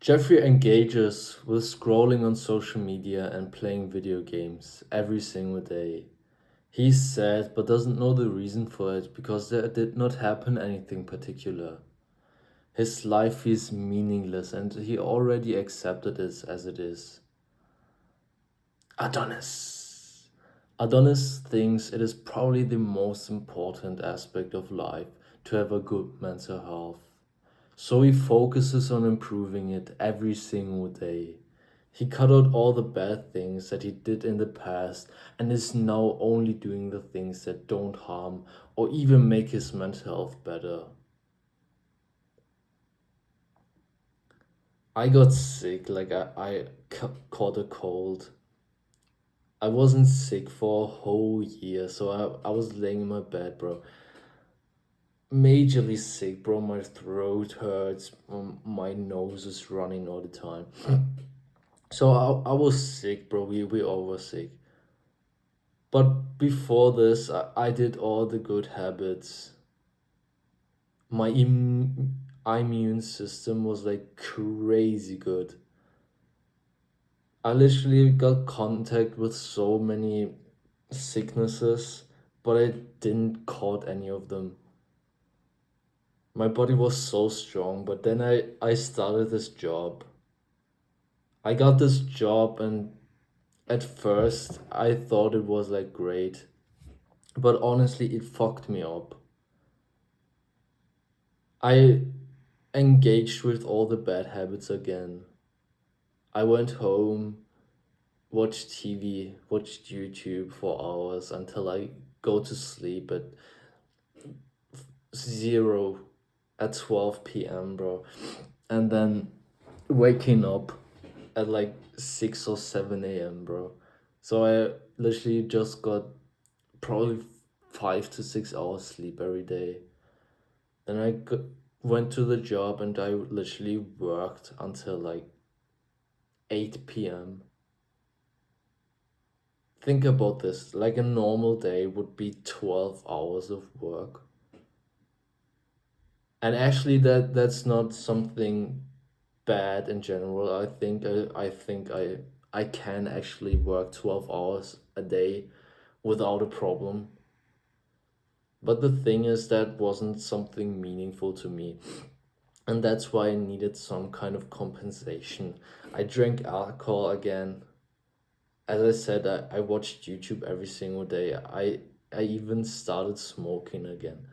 Jeffrey engages with scrolling on social media and playing video games every single day. He's sad but doesn't know the reason for it because there did not happen anything particular. His life is meaningless and he already accepted it as it is. Adonis. Adonis thinks it is probably the most important aspect of life to have a good mental health. So he focuses on improving it every single day. He cut out all the bad things that he did in the past and is now only doing the things that don't harm or even make his mental health better. I got sick, caught a cold. I wasn't sick for a whole year, so I was laying in my bed, bro. Majorly sick, bro. My throat hurts, my nose is running all the time. So I was sick, bro. We all were sick. But before this, I did all the good habits. My immune system was like crazy good. I literally got contact with so many sicknesses, but I didn't caught any of them. My body was so strong, but then I started this job. I got this job, and at first I thought it was like great, but honestly it fucked me up. I engaged with all the bad habits again. I went home, watched TV, watched YouTube for hours until I go to sleep at 0 at 12 p.m., bro. And then waking up at like 6 or 7 a.m., bro. So I literally just got probably 5 to 6 hours sleep every day. Then went to the job and I literally worked until like 8 p.m. Think about this, like a normal day would be 12 hours of work. And actually that's not something bad in general. I can actually work 12 hours a day without a problem. But the thing is that wasn't something meaningful to me. And that's why I needed some kind of compensation. I drank alcohol again. As I said, I watched YouTube every single day. I even started smoking again.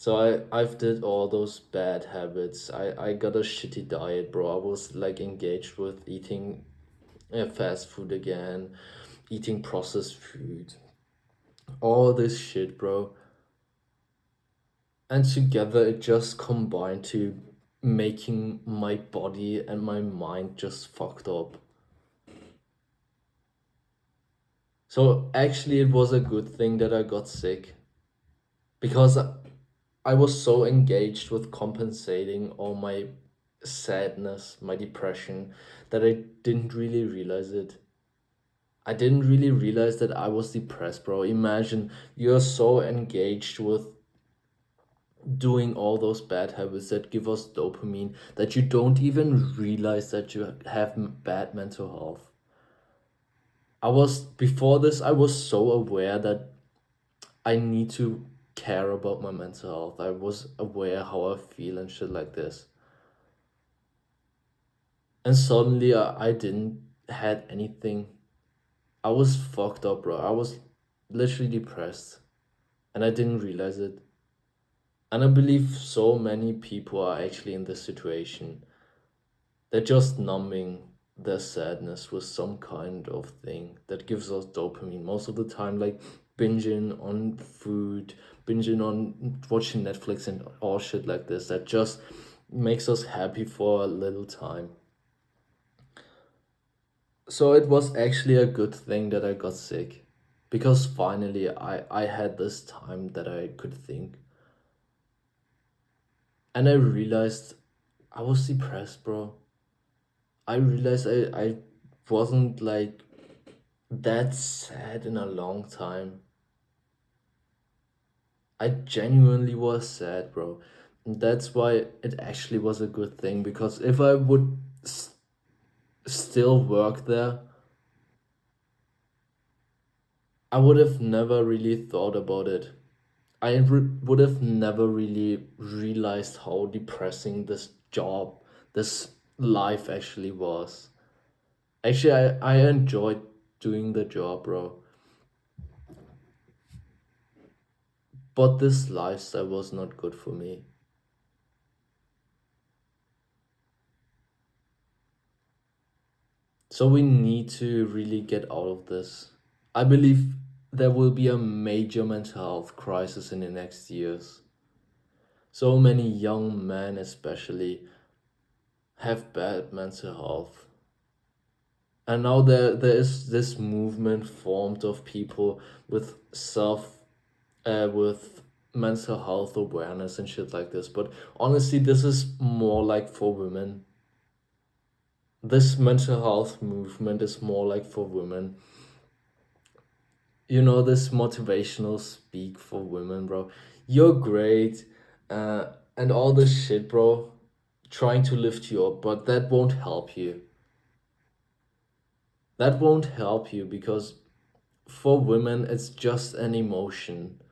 So I've did all those bad habits. I got a shitty diet, bro. I was like engaged with eating fast food again, eating processed food, all this shit, bro. And together it just combined to making my body and my mind just fucked up. So actually, it was a good thing that I got sick because I was so engaged with compensating all my sadness, my depression, that I didn't really realize it. I didn't really realize that I was depressed, bro. Imagine you're so engaged with doing all those bad habits that give us dopamine that you don't even realize that you have bad mental health. Before this, I was so aware that I need to care about my mental health. I was aware how I feel and shit like this. And suddenly I didn't had anything. I was fucked up, bro. I was literally depressed and I didn't realize it. And I believe so many people are actually in this situation. They're just numbing their sadness with some kind of thing that gives us dopamine. Most of the time, like binging on food, binging on watching Netflix and all shit like this that just makes us happy for a little time. So it was actually a good thing that I got sick because finally I had this time that I could think. And I realized I was depressed, bro. I realized I wasn't like that sad in a long time. I genuinely was sad, bro. And that's why it actually was a good thing because if I would s- still work there, I would have never really thought about it. Would have never really realized how depressing this job, this life actually was. Actually, I enjoyed doing the job, bro. But this lifestyle was not good for me. So we need to really get out of this. I believe there will be a major mental health crisis in the next years. So many young men, especially, have bad mental health. And now there is this movement formed of people with with mental health awareness and shit like this. But honestly, this is more like for women. This mental health movement is more like for women. You know, this motivational speak for women, bro. You're great, and all this shit, bro. Trying to lift you up, but that won't help you. That won't help you because for women, it's just an emotion.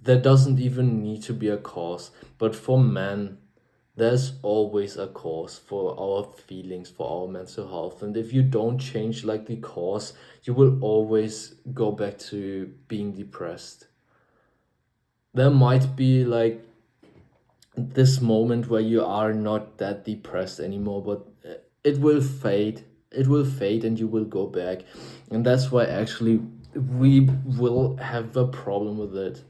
There doesn't even need to be a cause. But for men, there's always a cause for our feelings, for our mental health. And if you don't change like the cause, you will always go back to being depressed. There might be like this moment where you are not that depressed anymore, but it will fade. It will fade and you will go back. And that's why actually we will have a problem with it.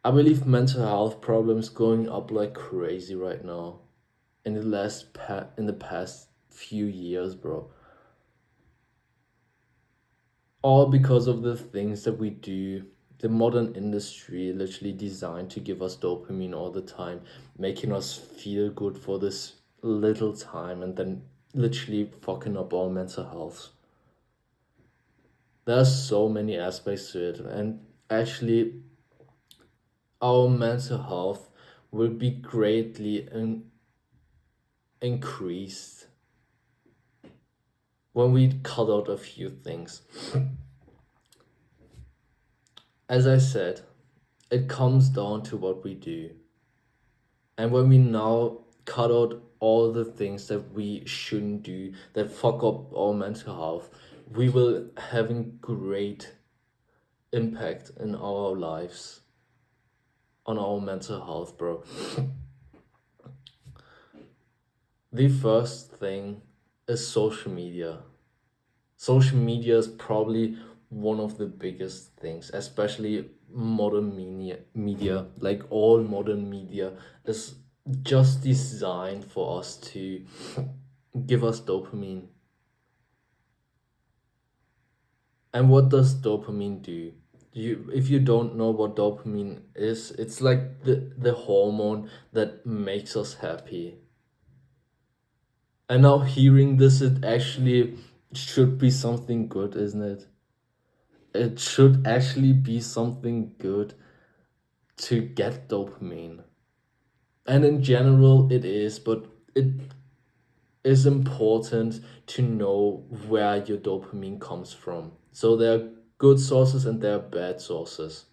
I believe mental health problems going up like crazy right now in the past few years, bro. All because of the things that we do. The modern industry literally designed to give us dopamine all the time, making us feel good for this little time and then literally fucking up our mental health. There are so many aspects to it, and actually our mental health will be greatly increased when we cut out a few things. As I said, it comes down to what we do. And when we now cut out all the things that we shouldn't do that fuck up our mental health, we will having great impact in our lives on our mental health, bro. The first thing is social media. Social media is probably one of the biggest things, especially modern media, like all modern media is just designed for us to give us dopamine. And what does dopamine do? If you don't know what dopamine is, it's like the hormone that makes us happy. And now hearing this, it actually should be something good, isn't it? It should actually be something good to get dopamine. And in general, it is, but it is important to know where your dopamine comes from. So there are good sources and there are bad sources.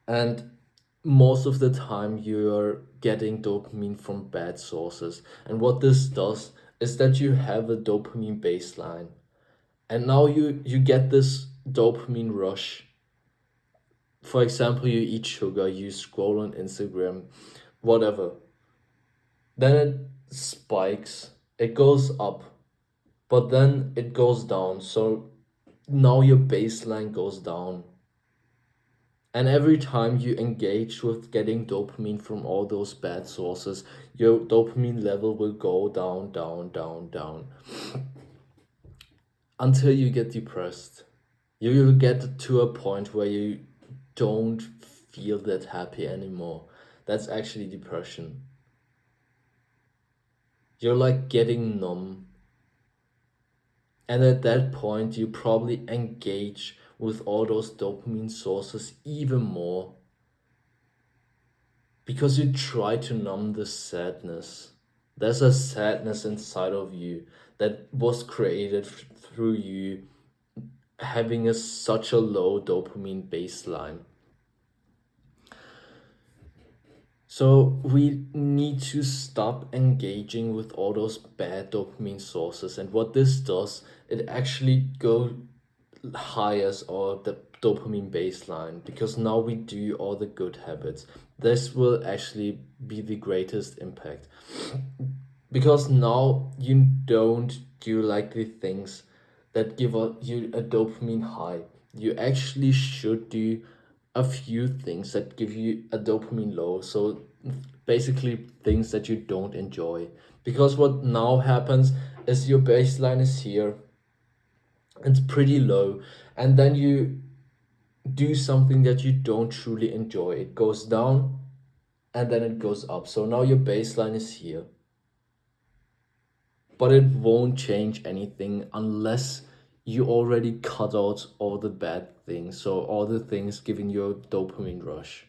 And most of the time, you're getting dopamine from bad sources. And what this does is that you have a dopamine baseline. And now you get this dopamine rush. For example, you eat sugar, you scroll on Instagram, whatever. Then it spikes, it goes up, but then it goes down. So now your baseline goes down. And every time you engage with getting dopamine from all those bad sources, your dopamine level will go down, down, down, down until you get depressed. You will get to a point where you don't feel that happy anymore. That's actually depression. You're like getting numb. And at that point, you probably engage with all those dopamine sources even more because you try to numb the sadness. There's a sadness inside of you that was created through you having such a low dopamine baseline. So we need to stop engaging with all those bad dopamine sources. And what this does, it actually go hires or the dopamine baseline, because now we do all the good habits. This will actually be the greatest impact, because now you don't do like the things that give you a dopamine high. You actually should do a few things that give you a dopamine low. So basically things that you don't enjoy, because what now happens is your baseline is here, it's pretty low, and then you do something that you don't truly enjoy, it goes down and then it goes up. So now your baseline is here, but it won't change anything unless you already cut out all the bad things, so all the things giving you a dopamine rush.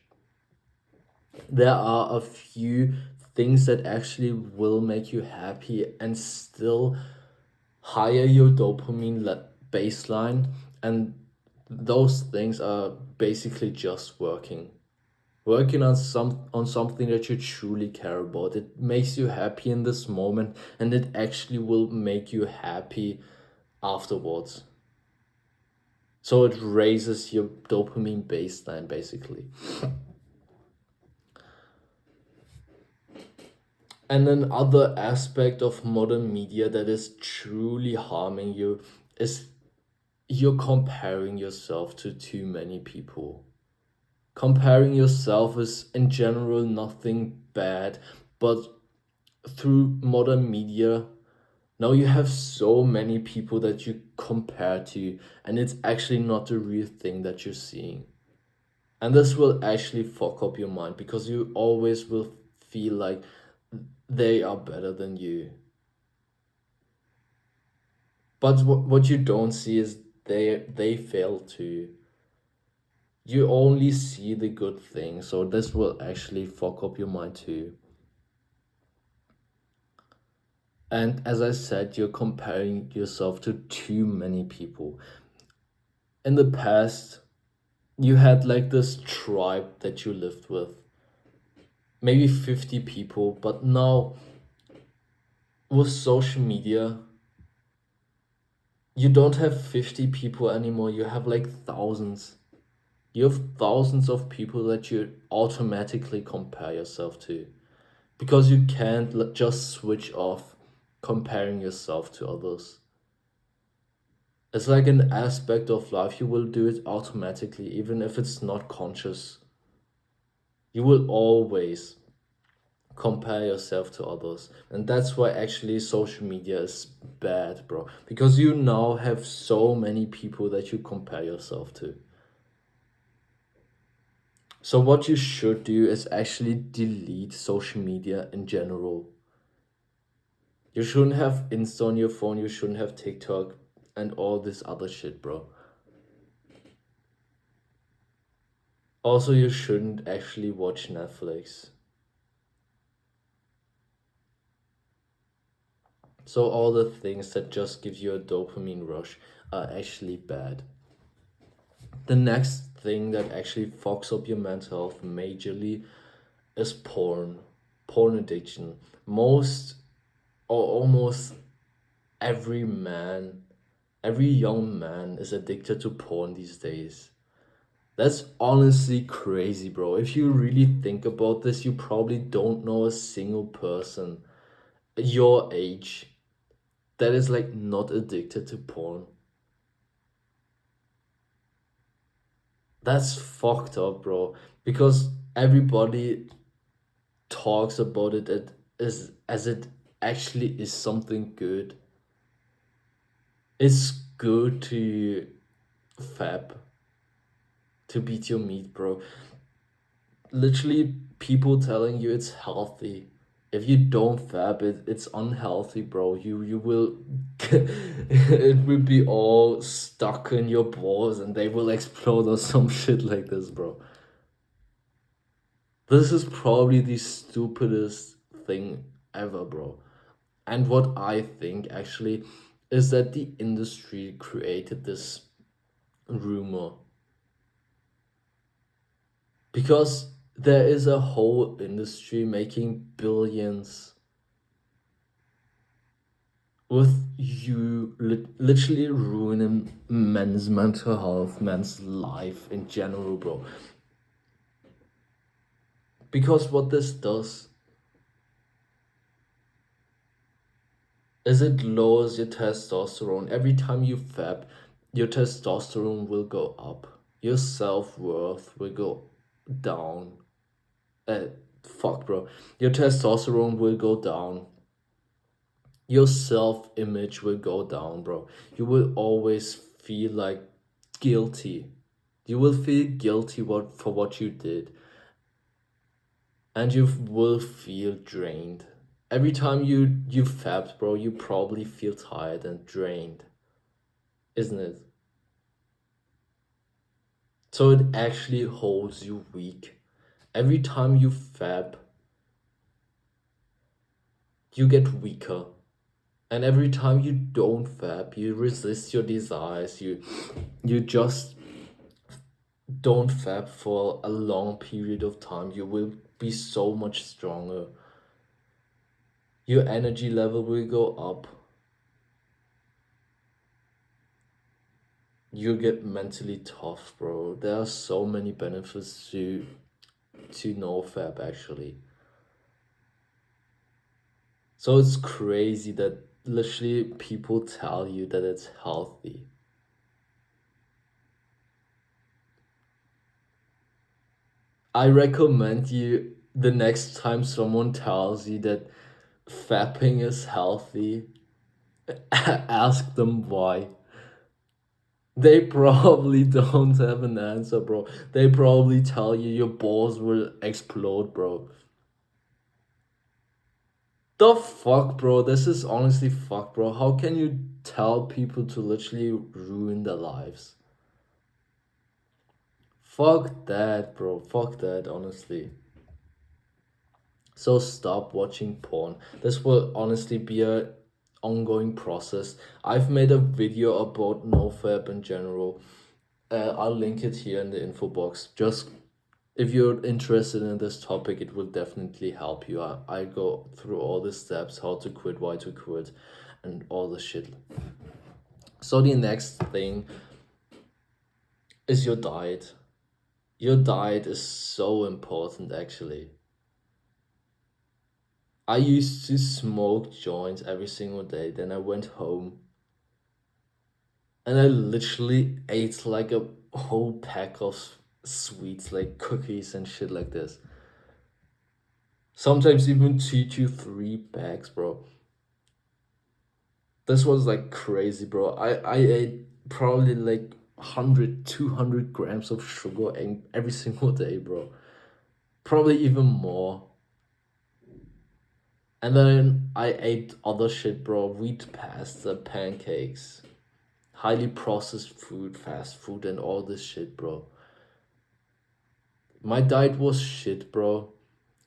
There are a few things that actually will make you happy and still higher your dopamine baseline, and those things are basically just working on something that you truly care about. It makes you happy in this moment, and it actually will make you happy afterwards. So it raises your dopamine baseline basically. And another aspect of modern media that is truly harming you is you're comparing yourself to too many people. Comparing yourself is in general nothing bad, but through modern media, now you have so many people that you compare to, and it's actually not the real thing that you're seeing. And this will actually fuck up your mind, because you always will feel like they are better than you. But what you don't see is they fail too. You only see the good things, so this will actually fuck up your mind too. And as I said, you're comparing yourself to too many people. In the past, you had like this tribe that you lived with, maybe 50 people, but now with social media, you don't have 50 people anymore, you have like thousands. You have thousands of people that you automatically compare yourself to, because you can't just switch off comparing yourself to others. It's like an aspect of life, you will do it automatically, even if it's not conscious. You will always compare yourself to others. And that's why actually social media is bad, bro. Because you now have so many people that you compare yourself to. So what you should do is actually delete social media in general. You shouldn't have Insta on your phone, you shouldn't have TikTok and all this other shit, bro. Also, you shouldn't actually watch Netflix. So all the things that just give you a dopamine rush are actually bad. The next thing that actually fucks up your mental health majorly is porn addiction. Most or almost every young man is addicted to porn these days. That's honestly crazy, bro. If you really think about this, you probably don't know a single person your age that is like not addicted to porn. That's fucked up, bro. Because everybody talks about it as it actually is something good. It's good to fap, to beat your meat, bro. Literally, people telling you it's healthy. If you don't fap it, it's unhealthy, bro. You will it will be all stuck in your balls and they will explode or some shit like this, bro. This is probably the stupidest thing ever, bro. And what I think actually is that the industry created this rumor because there is a whole industry making billions with you literally ruining men's mental health, men's life in general, bro. Because what this does is it lowers your testosterone. Every time you fap, your testosterone will go up. Your self-worth will go down. Uh, Fuck, bro. Your testosterone will go down. Your self-image will go down, bro. You will always feel like guilty. You will feel guilty for what you did. And you will feel drained. Every time you fap, bro, you probably feel tired and drained, isn't it? So it actually holds you weak. Every time you fap, you get weaker. And every time you don't fap, you resist your desires. You just don't fap for a long period of time. You will be so much stronger. Your energy level will go up. You get mentally tough, bro. There are so many benefits to NoFap actually. So it's crazy that literally people tell you that it's healthy. I recommend you the next time someone tells you that fapping is healthy, ask them why. They probably don't have an answer, bro. They probably tell you your balls will explode, bro. The fuck, bro? This is honestly fuck, bro. How can you tell people to literally ruin their lives? Fuck that, bro. Fuck that, honestly. So stop watching porn. This will honestly be a ongoing process. I've made a video about NoFap in general. I'll link it here in the info box. Just if you're interested in this topic, it will definitely help you. I go through all the steps, how to quit, why to quit, and all the shit. So the next thing is your diet. Your diet is so important actually. I used to smoke joints every single day. Then I went home and I literally ate like a whole pack of sweets, like cookies and shit like this. Sometimes even 2 to 3 packs, bro. This was like crazy, bro. I ate probably like 100, 200 grams of sugar every single day, bro. Probably even more. And then I ate other shit, bro. Wheat pasta, pancakes, highly processed food, fast food, and all this shit, bro. My diet was shit, bro.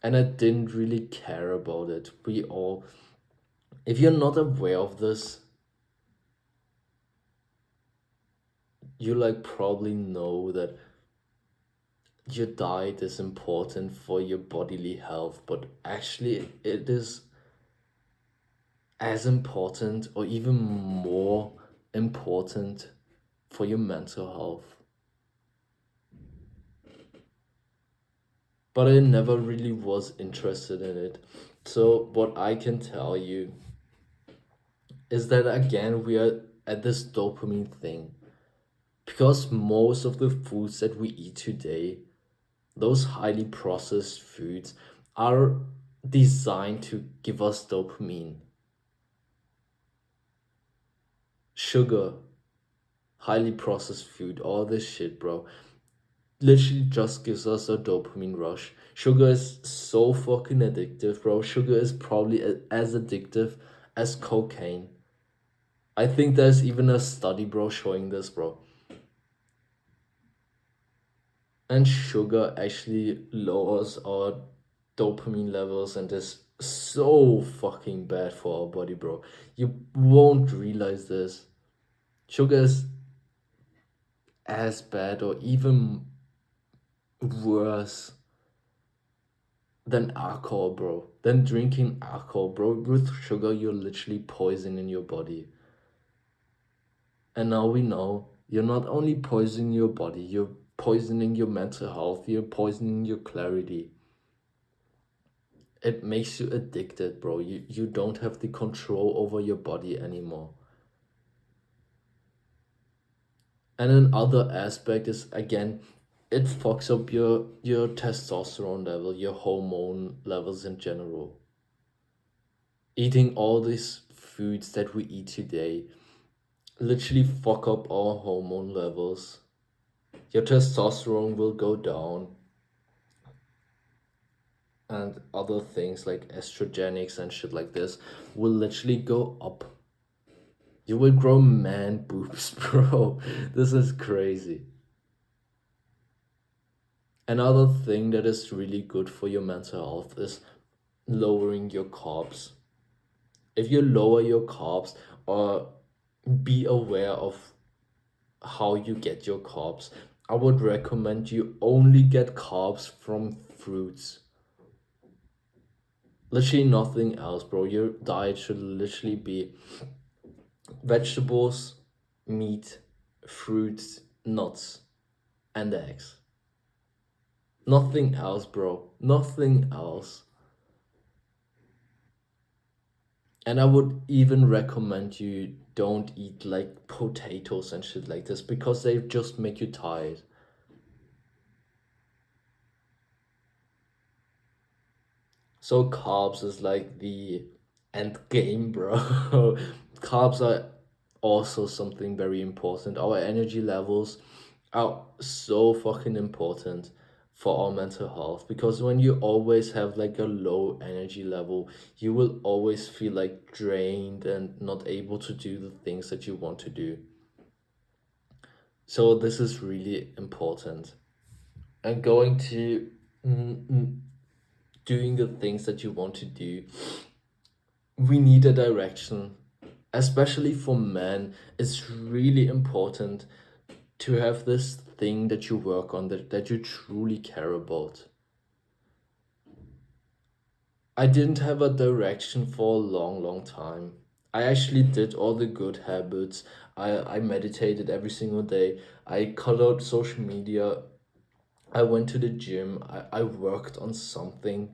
And I didn't really care about it. If you're not aware of this, you like probably know that your diet is important for your bodily health, but actually it is as important or even more important for your mental health. But I never really was interested in it. So what I can tell you is that again we are at this dopamine thing. Because most of the foods that we eat today, those highly processed foods, are designed to give us dopamine. Sugar, highly processed food, all this shit, bro, literally just gives us a dopamine rush. Sugar is so fucking addictive, bro. Sugar is probably as addictive as cocaine. I think there's even a study, bro, showing this, bro. And sugar actually lowers our dopamine levels and is so fucking bad for our body, bro. You won't realize this. Sugar is as bad or even worse than alcohol, bro. Than drinking alcohol, bro. With sugar, you're literally poisoning your body. And now we know you're not only poisoning your body, you're poisoning your mental health, you're poisoning your clarity. It makes you addicted, bro. You don't have the control over your body anymore. And another aspect is, again, it fucks up your testosterone level, your hormone levels in general. Eating all these foods that we eat today literally fuck up our hormone levels. Your testosterone will go down, and other things like estrogenics and shit like this will literally go up. You will grow man boobs, bro. This is crazy. Another thing that is really good for your mental health is lowering your carbs. If you lower your carbs, or be aware of how you get your carbs, I would recommend you only get carbs from fruits. Literally nothing else, bro. Your diet should literally be vegetables, meat, fruits, nuts, and eggs. Nothing else, bro. Nothing else. And I would even recommend you don't eat like potatoes and shit like this because they just make you tired. So carbs is like the end game, bro. Carbs are also something very important. Our energy levels are so fucking important for our mental health, because when you always have like a low energy level, you will always feel like drained and not able to do the things that you want to do. So this is really important. And going to doing the things that you want to do, we need a direction. Especially for men, it's really important to have this thing that you work on, that you truly care about. I didn't have a direction for a long, long time. I actually did all the good habits. I meditated every single day. I cut out social media. I went to the gym. I worked on something.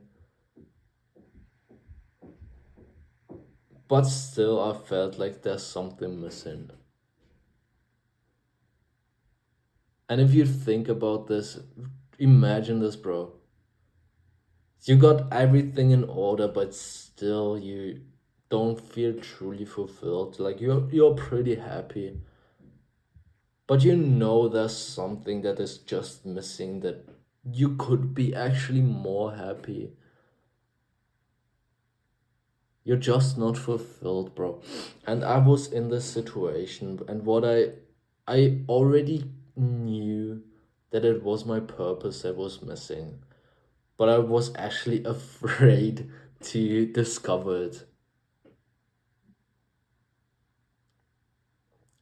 But still, I felt like there's something missing. And if you think about this, imagine this, bro. You got everything in order, but still you don't feel truly fulfilled. Like you're pretty happy, but you know there's something that is just missing, that you could be actually more happy. You're just not fulfilled, bro. And I was in this situation, and I already knew that it was my purpose that was missing, but I was actually afraid to discover it.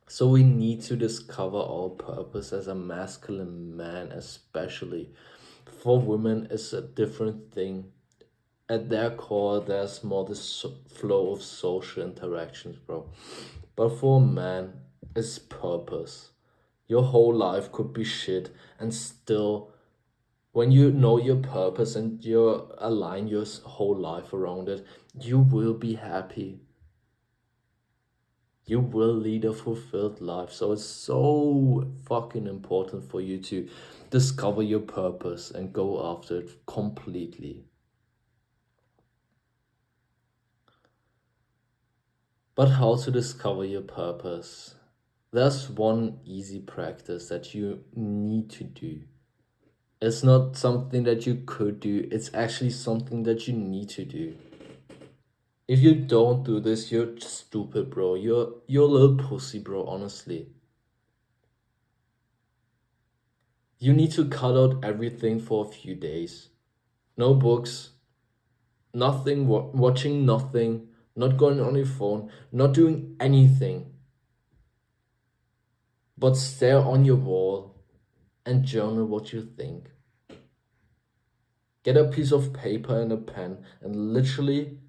So we need to discover our purpose as a masculine man, especially. For women, it's a different thing. At their core, there's more this flow of social interactions, bro. But for a man, it's purpose. Your whole life could be shit, and still, when you know your purpose and you align your whole life around it, you will be happy. You will lead a fulfilled life. So it's so fucking important for you to discover your purpose and go after it completely. But how to discover your purpose? There's one easy practice that you need to do. It's not something that you could do, it's actually something that you need to do. If you don't do this, you're stupid, bro. You're a little pussy, bro, honestly. You need to cut out everything for a few days. No books, nothing, watching nothing, not going on your phone, not doing anything, but stare on your wall and journal what you think. Get a piece of paper and a pen and literally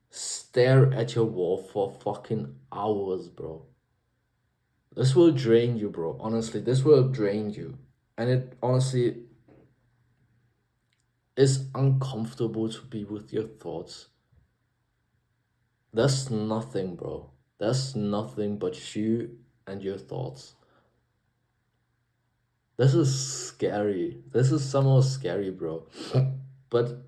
stare at your wall for fucking hours, bro. This will drain you, bro. Honestly, this will drain you. And it honestly is uncomfortable to be with your thoughts. That's nothing, bro. That's nothing but you and your thoughts. This is scary. This is somehow scary, bro. But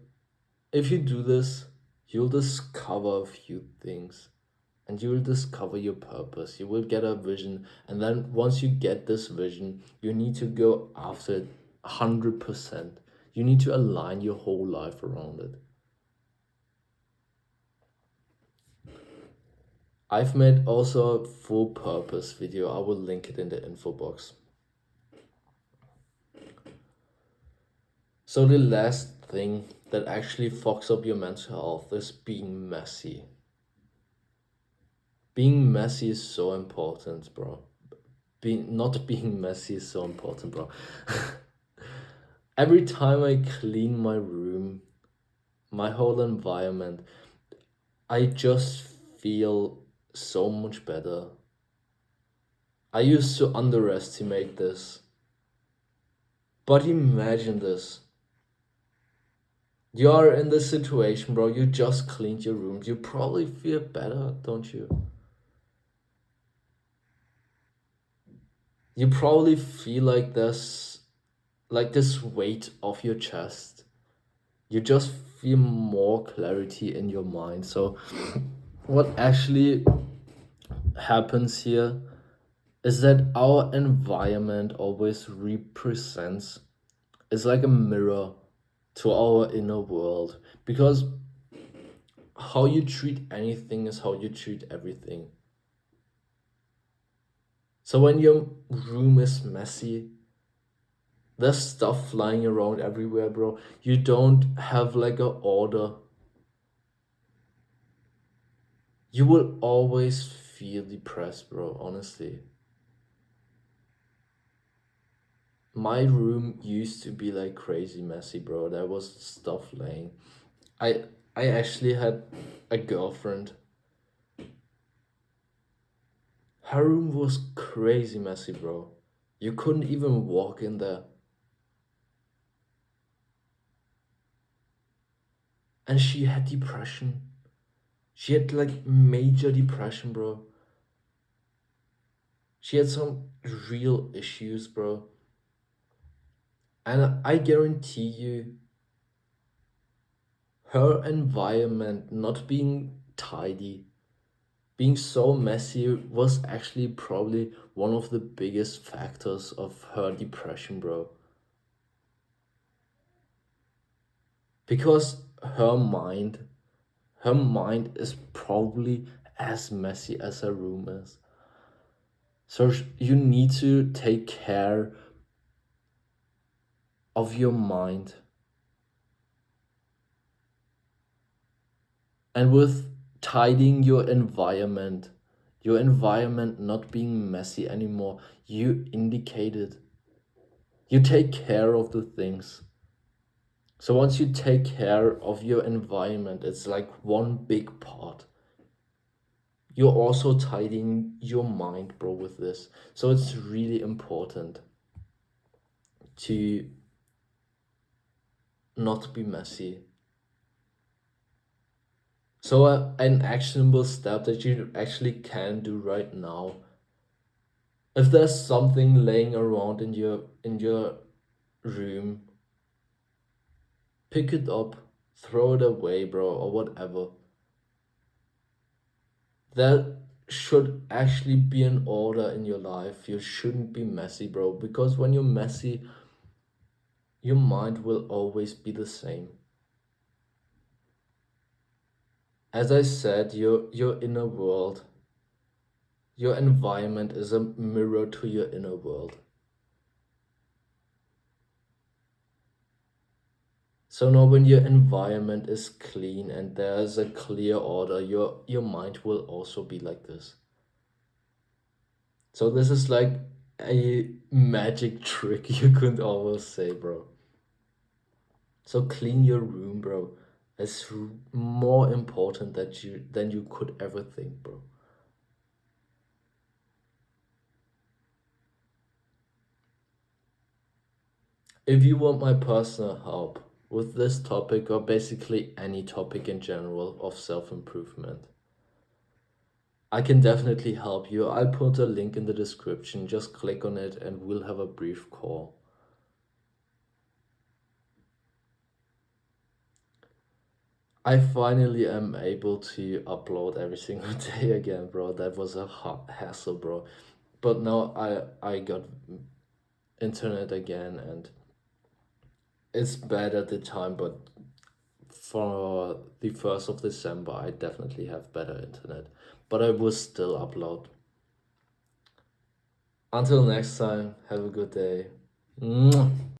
if you do this, you'll discover a few things and you will discover your purpose. You will get a vision. And then once you get this vision, you need to go after it 100%. You need to align your whole life around it. I've made also a full purpose video. I will link it in the info box. So the last thing that actually fucks up your mental health is being messy. Being messy is so important, bro. Not being messy is so important, bro. Every time I clean my room, my whole environment, I just feel so much better. I used to underestimate this. But imagine this. You are in this situation, bro. You just cleaned your room. You probably feel better, don't you? You probably feel like this weight off your chest. You just feel more clarity in your mind. So what actually happens here is that our environment always represents, it's like a mirror to our inner world, because how you treat anything is how you treat everything. So when your room is messy, there's stuff flying around everywhere, bro. You don't have like a order. You will always feel depressed, bro, honestly. My room used to be like crazy messy, bro. There was stuff laying. I actually had a girlfriend. Her room was crazy messy, bro. You couldn't even walk in there. And she had depression. She had like major depression, bro. She had some real issues, bro. And I guarantee you, her environment not being tidy, being so messy, was actually probably one of the biggest factors of her depression, bro. Because her mind is probably as messy as her room is. So you need to take care of your mind. And with tidying your environment not being messy anymore, you indicate it. You take care of the things. So once you take care of your environment, it's like one big part. You're also tidying your mind, bro, with this. So it's really important to not be messy. So an actionable step that you actually can do right now, if there's something laying around in your room, pick it up, throw it away, bro, or whatever. There should actually be an order in your life. You shouldn't be messy, bro, because when you're messy, your mind will always be the same. As I said, your inner world, your environment is a mirror to your inner world. So now when your environment is clean and there's a clear order, your mind will also be like this. So this is like a magic trick you could always say, bro. So clean your room, bro. It's more important than you could ever think, bro. If you want my personal help with this topic or basically any topic in general of self-improvement, I can definitely help you. I'll put a link in the description. Just click on it and we'll have a brief call. I finally am able to upload every single day again, bro. That was a hassle, bro. But now I got internet again and it's bad at the time, but for the 1st of December, I definitely have better internet. But I will still upload. Until next time, have a good day. Mwah.